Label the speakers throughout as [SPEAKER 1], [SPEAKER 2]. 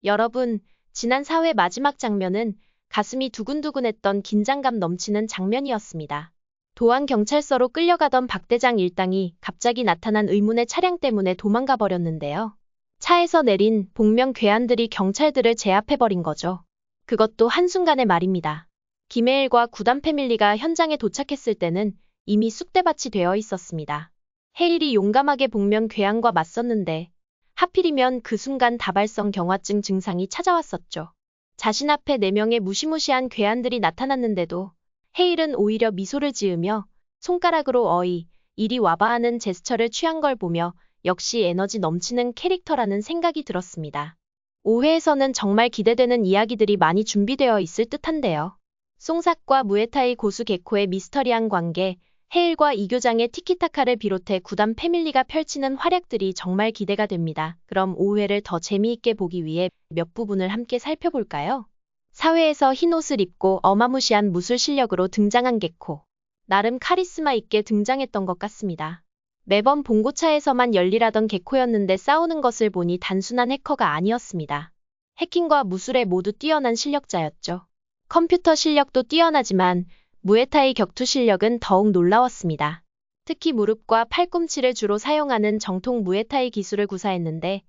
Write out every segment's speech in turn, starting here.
[SPEAKER 1] 여러분, 지난 4회 마지막 장면은 가슴이 두근두근했던 긴장감 넘치는 장면이었습니다. 도안경찰서로 끌려가던 박대장 일당이 갑자기 나타난 의문의 차량 때문에 도망가 버렸는데요. 차에서 내린 복면 괴한들이 경찰들을 제압해버린 거죠. 그것도 한순간의 말입니다. 김해일과 구단 패밀리가 현장에 도착했을 때는 이미 쑥대밭이 되어 있었습니다. 해일이 용감하게 복면 괴한과 맞섰는데 하필이면 그 순간 다발성 경화증 증상이 찾아왔었죠. 자신 앞에 4명의 무시무시한 괴한들이 나타났는데도 해일은 오히려 미소를 지으며 손가락으로 어이, 이리 와봐 하는 제스처를 취한 걸 보며 역시 에너지 넘치는 캐릭터라는 생각이 들었습니다. 5회에서는 정말 기대되는 이야기들이 많이 준비되어 있을 듯한데요. 송삭과 무에타이 고수 개코의 미스터리한 관계, 해일과 이교장의 티키타카를 비롯해 구단 패밀리가 펼치는 활약들이 정말 기대가 됩니다. 그럼 5회를 더 재미있게 보기 위해 몇 부분을 함께 살펴볼까요? 4회에서 흰 옷을 입고 어마무시한 무술 실력으로 등장한 개코. 나름 카리스마 있게 등장했던 것 같습니다. 매번 봉고차에서만 열일하던 개코였는데 싸우는 것을 보니 단순한 해커가 아니었습니다. 해킹과 무술에 모두 뛰어난 실력자였죠. 컴퓨터 실력도 뛰어나지만 무에타이 격투 실력은 더욱 놀라웠습니다. 특히 무릎과 팔꿈치를 주로 사용하는 정통 무에타이 기술을 구사했는데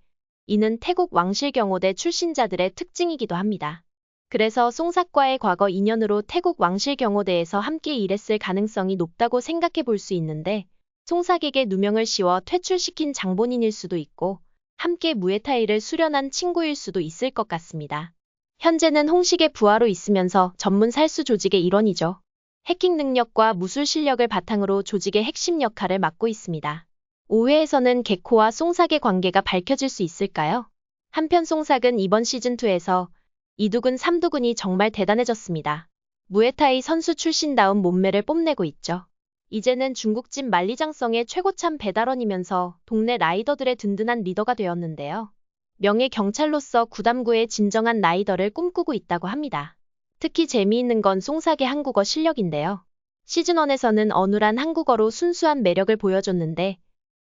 [SPEAKER 1] 이는 태국 왕실경호대 출신자들의 특징이기도 합니다. 그래서 송삭과의 과거 인연으로 태국 왕실경호대에서 함께 일했을 가능성이 높다고 생각해 볼 수 있는데 송삭에게 누명을 씌워 퇴출시킨 장본인일 수도 있고 함께 무에타이를 수련한 친구일 수도 있을 것 같습니다. 현재는 홍식의 부하로 있으면서 전문 살수 조직의 일원이죠. 해킹 능력과 무술 실력을 바탕으로 조직의 핵심 역할을 맡고 있습니다. 5회에서는 개코와 송삭의 관계가 밝혀질 수 있을까요? 한편 송삭은 이번 시즌2에서 이두근 삼두근이 정말 대단해졌습니다. 무에타이 선수 출신다운 몸매를 뽐내고 있죠. 이제는 중국집 만리장성의 최고참 배달원이면서 동네 라이더들의 든든한 리더가 되었는데요. 명예 경찰로서 구담구의 진정한 라이더를 꿈꾸고 있다고 합니다. 특히 재미있는 건 송삭의 한국어 실력인데요. 시즌1에서는 어눌한 한국어로 순수한 매력을 보여줬는데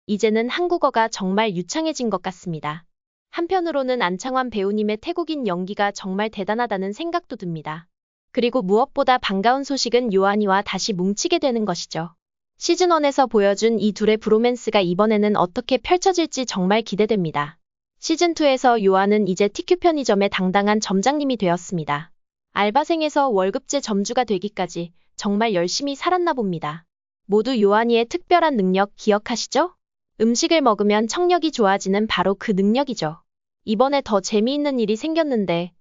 [SPEAKER 1] 이제는 한국어가 정말 유창해진 것 같습니다. 한편으로는 안창환 배우님의 태국인 연기가 정말 대단하다는 생각도 듭니다. 그리고 무엇보다 반가운 소식은 요한이와 다시 뭉치게 되는 것이죠. 시즌1에서 보여준 이 둘의 브로맨스가 이번에는 어떻게 펼쳐질지 정말 기대됩니다. 시즌2에서 요한은 이제 TQ 편의점의 당당한 점장님이 되었습니다. 알바생에서 월급제 점주가 되기까지 정말 열심히 살았나 봅니다. 모두 요한이의 특별한 능력 기억하시죠? 음식을 먹으면 청력이 좋아지는 바로 그 능력이죠. 이번에 더 재미있는 일이 생겼는데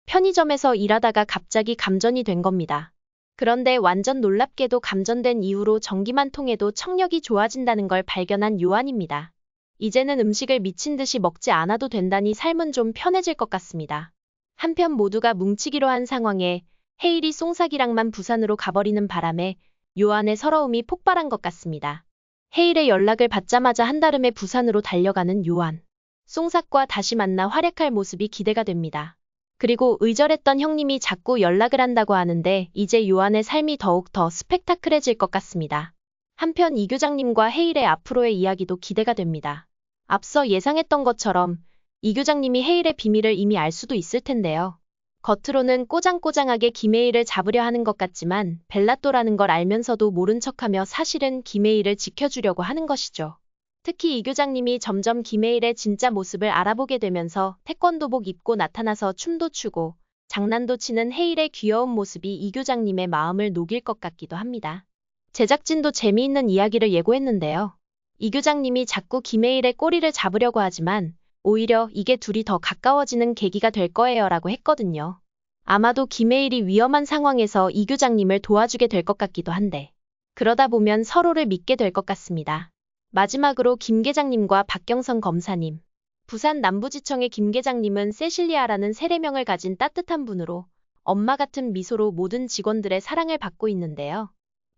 [SPEAKER 1] 편의점에서 일하다가 갑자기 감전이 된 겁니다. 그런데 완전 놀랍게도 감전된 이후로 전기만 통해도 청력이 좋아진다는 걸 발견한 요한입니다. 이제는 음식을 미친 듯이 먹지 않아도 된다니 삶은 좀 편해질 것 같습니다. 한편 모두가 뭉치기로 한 상황에 해일이 송삭이랑만 부산으로 가버리는 바람에 요한의 서러움이 폭발한 것 같습니다. 해일의 연락을 받자마자 한달음에 부산으로 달려가는 요한. 송삭과 다시 만나 활약할 모습이 기대가 됩니다. 그리고 의절했던 형님이 자꾸 연락을 한다고 하는데 이제 요한의 삶이 더욱 더 스펙타클해질 것 같습니다. 한편 이교장님과 해일의 앞으로의 이야기도 기대가 됩니다. 앞서 예상했던 것처럼 이교장님이 해일의 비밀을 이미 알 수도 있을 텐데요. 겉으로는 꼬장꼬장하게 김해일을 잡으려 하는 것 같지만 벨라또라는 걸 알면서도 모른 척하며 사실은 김해일을 지켜주려고 하는 것이죠. 특히 이교장님이 점점 김해일의 진짜 모습을 알아보게 되면서 태권도복 입고 나타나서 춤도 추고 장난도 치는 해일의 귀여운 모습이 이교장님의 마음을 녹일 것 같기도 합니다. 제작진도 재미있는 이야기를 예고했는데요. 이교장님이 자꾸 김해일의 꼬리를 잡으려고 하지만 오히려 이게 둘이 더 가까워지는 계기가 될 거예요 라고 했거든요. 아마도 김해일이 위험한 상황에서 이교장님을 도와주게 될 것 같기도 한데 그러다 보면 서로를 믿게 될 것 같습니다. 마지막으로 김 계장님과 박경선 검사님. 부산 남부지청의 김 계장님은 세실리아라는 세례명을 가진 따뜻한 분으로 엄마 같은 미소로 모든 직원들의 사랑을 받고 있는데요.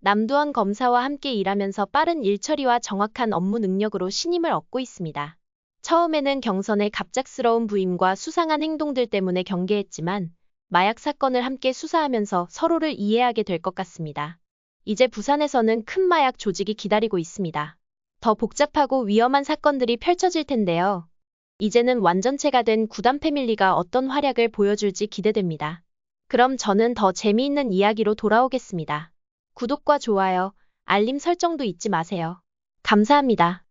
[SPEAKER 1] 남두원 검사와 함께 일하면서 빠른 일처리와 정확한 업무 능력으로 신임을 얻고 있습니다. 처음에는 경선의 갑작스러운 부임과 수상한 행동들 때문에 경계했지만 마약 사건을 함께 수사하면서 서로를 이해하게 될 것 같습니다. 이제 부산에서는 큰 마약 조직이 기다리고 있습니다. 더 복잡하고 위험한 사건들이 펼쳐질 텐데요. 이제는 완전체가 된 구단 패밀리가 어떤 활약을 보여줄지 기대됩니다. 그럼 저는 더 재미있는 이야기로 돌아오겠습니다. 구독과 좋아요, 알림 설정도 잊지 마세요. 감사합니다.